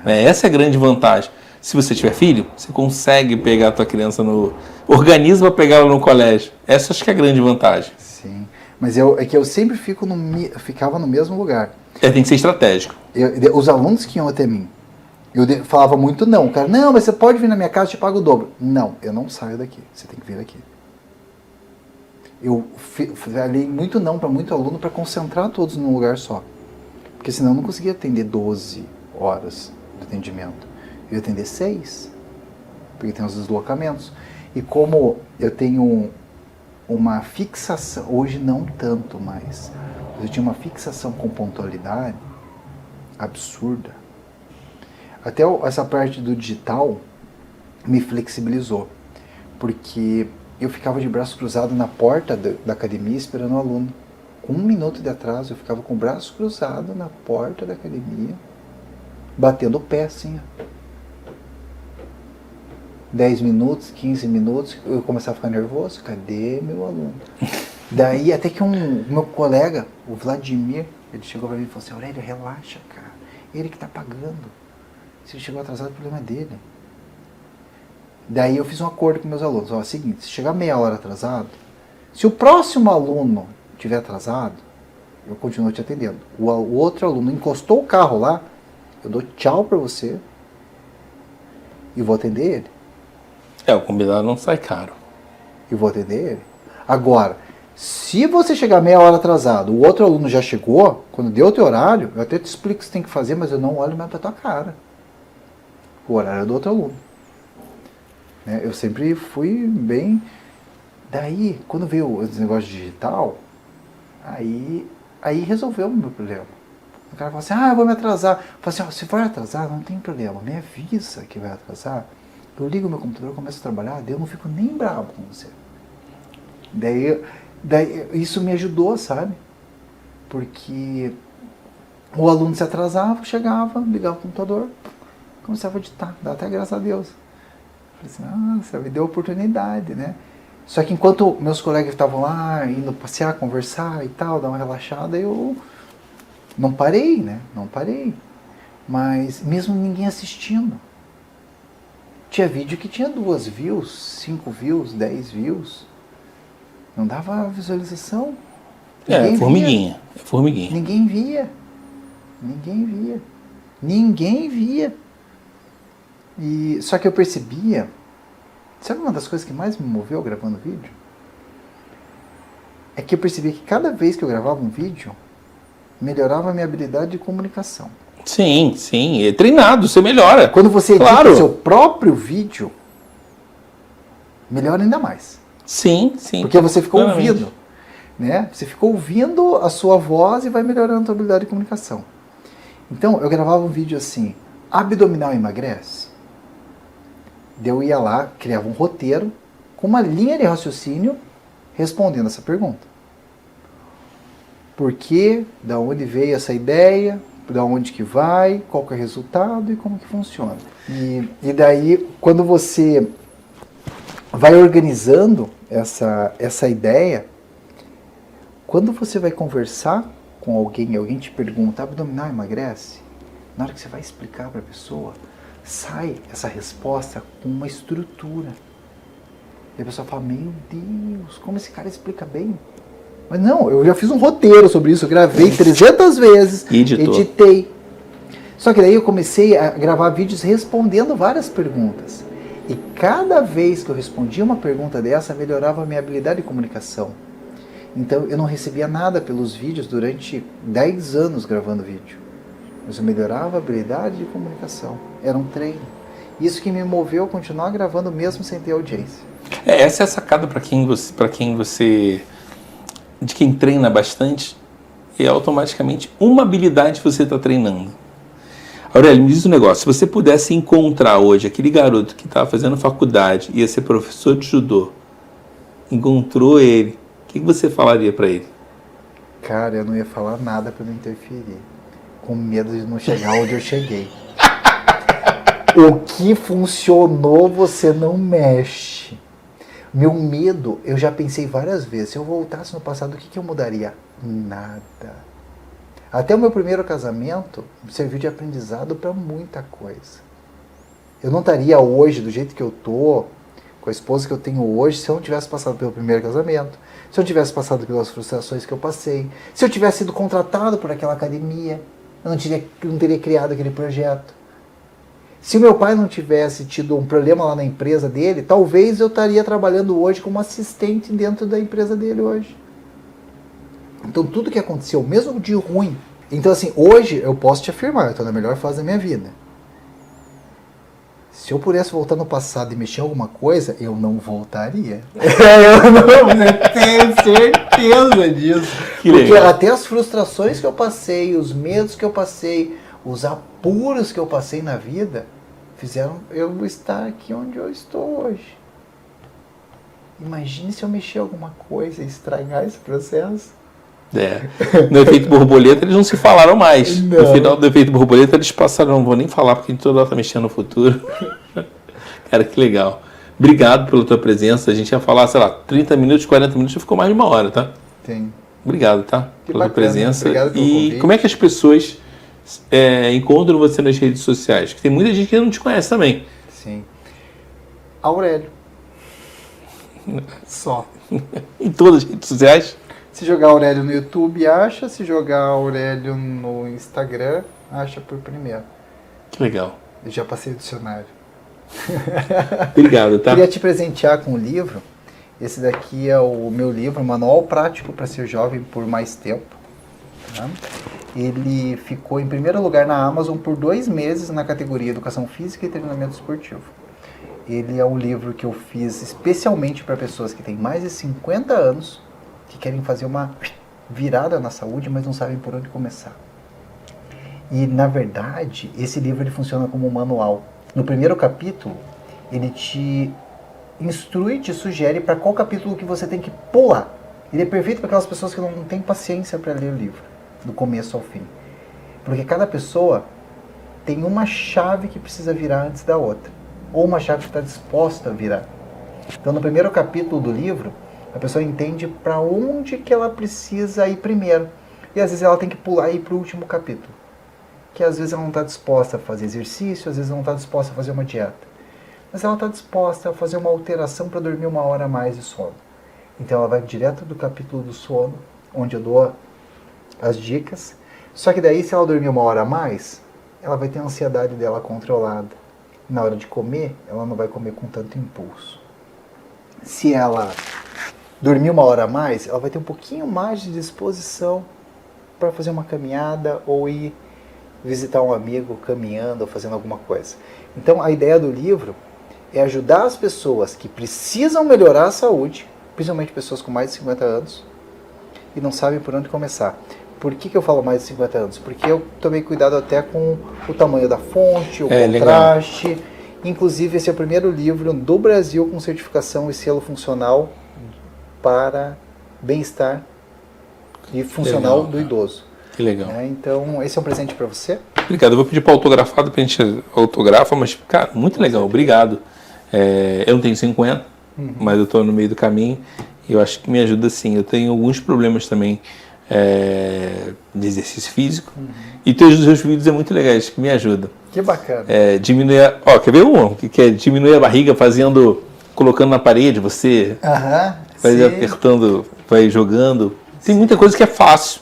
Essa é a grande vantagem. Se você tiver filho, você consegue pegar a tua criança organiza para pegar ela no colégio. Essa acho que é a grande vantagem. Sim. Mas é que eu sempre ficava no mesmo lugar. Tem que ser estratégico. Os alunos que iam até mim, eu falava muito não. O cara, não, mas você pode vir na minha casa e te pago o dobro. Não, eu não saio daqui. Você tem que vir aqui. Eu falei muito não para muito aluno para concentrar todos num lugar só. Porque senão eu não conseguia atender 12 horas de atendimento. Eu ia atender 6. Porque tem os deslocamentos. E como eu tenho uma fixação, hoje não tanto mais, mas eu tinha uma fixação com pontualidade absurda. Até essa parte do digital me flexibilizou, porque eu ficava de braço cruzado na porta da academia esperando o aluno. Com 1 minuto de atraso, eu ficava com o braço cruzado na porta da academia, batendo o pé assim, ó. 10 minutos, 15 minutos, eu começava a ficar nervoso. Cadê meu aluno? Daí até que meu colega, o Vladimir, ele chegou para mim e falou assim, Aurélio, relaxa, cara. Ele que tá pagando. Se ele chegou atrasado, o problema é dele. Daí eu fiz um acordo com meus alunos. Ó, é o seguinte, se chegar meia hora atrasado, se o próximo aluno estiver atrasado, eu continuo te atendendo. O outro aluno encostou o carro lá, eu dou tchau para você e vou atender ele. O combinado não sai caro. E vou atender ele. Agora, se você chegar meia hora atrasado, o outro aluno já chegou, quando deu o teu horário, eu até te explico o que você tem que fazer, mas eu não olho mais pra tua cara. O horário é do outro aluno. Né? Eu sempre fui bem... Daí, quando veio esse negócio digital, aí resolveu o meu problema. O cara falou assim, eu vou me atrasar. Eu falei assim, se vai atrasar, não tem problema, me avisa que vai atrasar. Eu ligo o meu computador, começo a trabalhar, daí eu não fico nem bravo com você. Daí isso me ajudou, sabe? Porque o aluno se atrasava, chegava, ligava o computador, começava a digitar, dá até graças a Deus. Eu falei assim, nossa, me deu oportunidade, né? Só que enquanto meus colegas estavam lá, indo passear, conversar e tal, dar uma relaxada, eu não parei, né? Não parei. Mas mesmo ninguém assistindo. Tinha vídeo que tinha 2 views, 5 views, 10 views. Não dava visualização. Formiguinha. É formiguinha. Ninguém via. Só que eu percebia... Sabe uma das coisas que mais me moveu gravando vídeo? É que eu percebia que cada vez que eu gravava um vídeo, melhorava a minha habilidade de comunicação. Sim. É treinado, você melhora. Quando você edita o seu próprio vídeo, melhora ainda mais. Sim. Porque você ficou ouvindo. Né? Você ficou ouvindo a sua voz e vai melhorando a sua habilidade de comunicação. Então, eu gravava um vídeo assim, abdominal emagrece? Daí eu ia lá, criava um roteiro, com uma linha de raciocínio, respondendo essa pergunta. Por quê? Da onde veio essa ideia? Da onde que vai? Qual que é o resultado? E como que funciona? E daí, quando você vai organizando essa ideia, quando você vai conversar com alguém te pergunta, abdominal emagrece? na hora que você vai explicar para a pessoa, sai essa resposta com uma estrutura. E a pessoa fala, meu Deus, como esse cara explica bem. Mas não, eu já fiz um roteiro sobre isso, eu gravei 300 vezes, editei. Só que daí eu comecei a gravar vídeos respondendo várias perguntas. E cada vez que eu respondia uma pergunta dessa, melhorava a minha habilidade de comunicação. Então eu não recebia nada pelos vídeos durante 10 anos gravando vídeo. Mas eu melhorava a habilidade de comunicação. Era um treino. Isso que me moveu a continuar gravando mesmo sem ter audiência. Essa é a sacada para quem você, de quem treina bastante, é automaticamente uma habilidade que você está treinando. Aurélio, me diz um negócio, se você pudesse encontrar hoje aquele garoto que estava fazendo faculdade, ia ser professor de judô, encontrou ele, o que você falaria para ele? Cara, eu não ia falar nada para não interferir, com medo de não chegar onde eu cheguei. O que funcionou, você não mexe. Meu medo, eu já pensei várias vezes, se eu voltasse no passado, o que eu mudaria? Nada. Até o meu primeiro casamento serviu de aprendizado para muita coisa. Eu não estaria hoje do jeito que eu tô, com a esposa que eu tenho hoje, se eu não tivesse passado pelo primeiro casamento, se eu não tivesse passado pelas frustrações que eu passei, se eu tivesse sido contratado por aquela academia, eu não teria criado aquele projeto. Se o meu pai não tivesse tido um problema lá na empresa dele, talvez eu estaria trabalhando hoje como assistente dentro da empresa dele hoje. Então tudo que aconteceu, mesmo de ruim. Então assim, hoje eu posso te afirmar, eu estou na melhor fase da minha vida. Se eu pudesse voltar no passado e mexer em alguma coisa, eu não voltaria. Eu tenho certeza disso. Porque até as frustrações que eu passei, os medos que eu passei, os apuros que eu passei na vida, fizeram eu estar aqui onde eu estou hoje. Imagine se eu mexer alguma coisa e estragar esse processo. No efeito borboleta eles não se falaram mais. Não. No final do efeito borboleta eles passaram, não vou nem falar porque a gente toda hora tá mexendo no futuro. Cara, que legal. Obrigado pela tua presença. A gente ia falar, sei lá, 30 minutos, 40 minutos, já ficou mais de uma hora, tá? Tem. Obrigado, tá? Pela tua presença. Obrigado pelo e convite. como é que as pessoas encontram você nas redes sociais? Porque tem muita gente que não te conhece também. Sim. Aurélio. Só. Em todas as redes sociais? Se jogar Aurélio no YouTube, acha. Se jogar Aurélio no Instagram, acha por primeiro. Que legal. Eu já passei o dicionário. Obrigado, tá? Queria te presentear com um livro. Esse daqui é o meu livro, Manual Prático para Ser Jovem por Mais Tempo. Tá? Ele ficou em primeiro lugar na Amazon por 2 meses na categoria Educação Física e Treinamento Esportivo. Ele é um livro que eu fiz especialmente para pessoas que têm mais de 50 anos, que querem fazer uma virada na saúde, mas não sabem por onde começar. E, na verdade, esse livro ele funciona como um manual. No primeiro capítulo, ele te instrui, te sugere para qual capítulo que você tem que pular. Ele é perfeito para aquelas pessoas que não têm paciência para ler o livro, do começo ao fim. Porque cada pessoa tem uma chave que precisa virar antes da outra, ou uma chave que está disposta a virar. Então, no primeiro capítulo do livro, a pessoa entende para onde que ela precisa ir primeiro. E às vezes ela tem que pular e ir para o último capítulo. Que às vezes ela não está disposta a fazer exercício, às vezes ela não está disposta a fazer uma dieta. Mas ela está disposta a fazer uma alteração para dormir 1 hora a mais de sono. Então ela vai direto do capítulo do sono, onde eu dou as dicas. Só que daí, se ela dormir 1 hora a mais, ela vai ter a ansiedade dela controlada. Na hora de comer, ela não vai comer com tanto impulso. Se ela dormir 1 hora a mais, ela vai ter um pouquinho mais de disposição para fazer uma caminhada ou ir visitar um amigo caminhando ou fazendo alguma coisa. Então a ideia do livro é ajudar as pessoas que precisam melhorar a saúde, principalmente pessoas com mais de 50 anos, e não sabem por onde começar. Por que eu falo mais de 50 anos? Porque eu tomei cuidado até com o tamanho da fonte, o contraste. Legal. Inclusive, esse é o primeiro livro do Brasil com certificação e selo funcional para bem-estar e funcional do idoso. Que legal. Então, esse é um presente para você. Obrigado. Eu vou pedir para autografado, para a gente autografa, mas, cara, muito legal. Obrigado. Eu não tenho 50, mas eu estou no meio do caminho e eu acho que me ajuda sim. Eu tenho alguns problemas também de exercício físico. E teus vídeos é muito legais, que me ajudam. Que bacana. Diminuir, quer ver um? Que é diminuir a barriga colocando na parede, você vai apertando, vai jogando. Tem muita coisa que é fácil,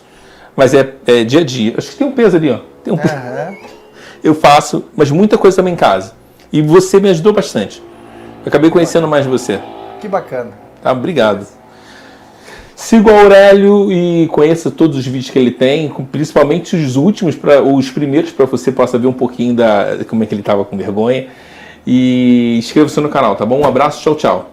mas é dia a dia. Acho que tem um peso ali, ó. Tem um peso. Eu faço, mas muita coisa também em casa. E você me ajudou bastante. Eu acabei conhecendo mais você. Que bacana. Tá, obrigado. Siga o Aurélio e conheça todos os vídeos que ele tem, principalmente os últimos, os primeiros, para você possa ver um pouquinho como é que ele estava com vergonha. E inscreva-se no canal, tá bom? Um abraço, tchau, tchau.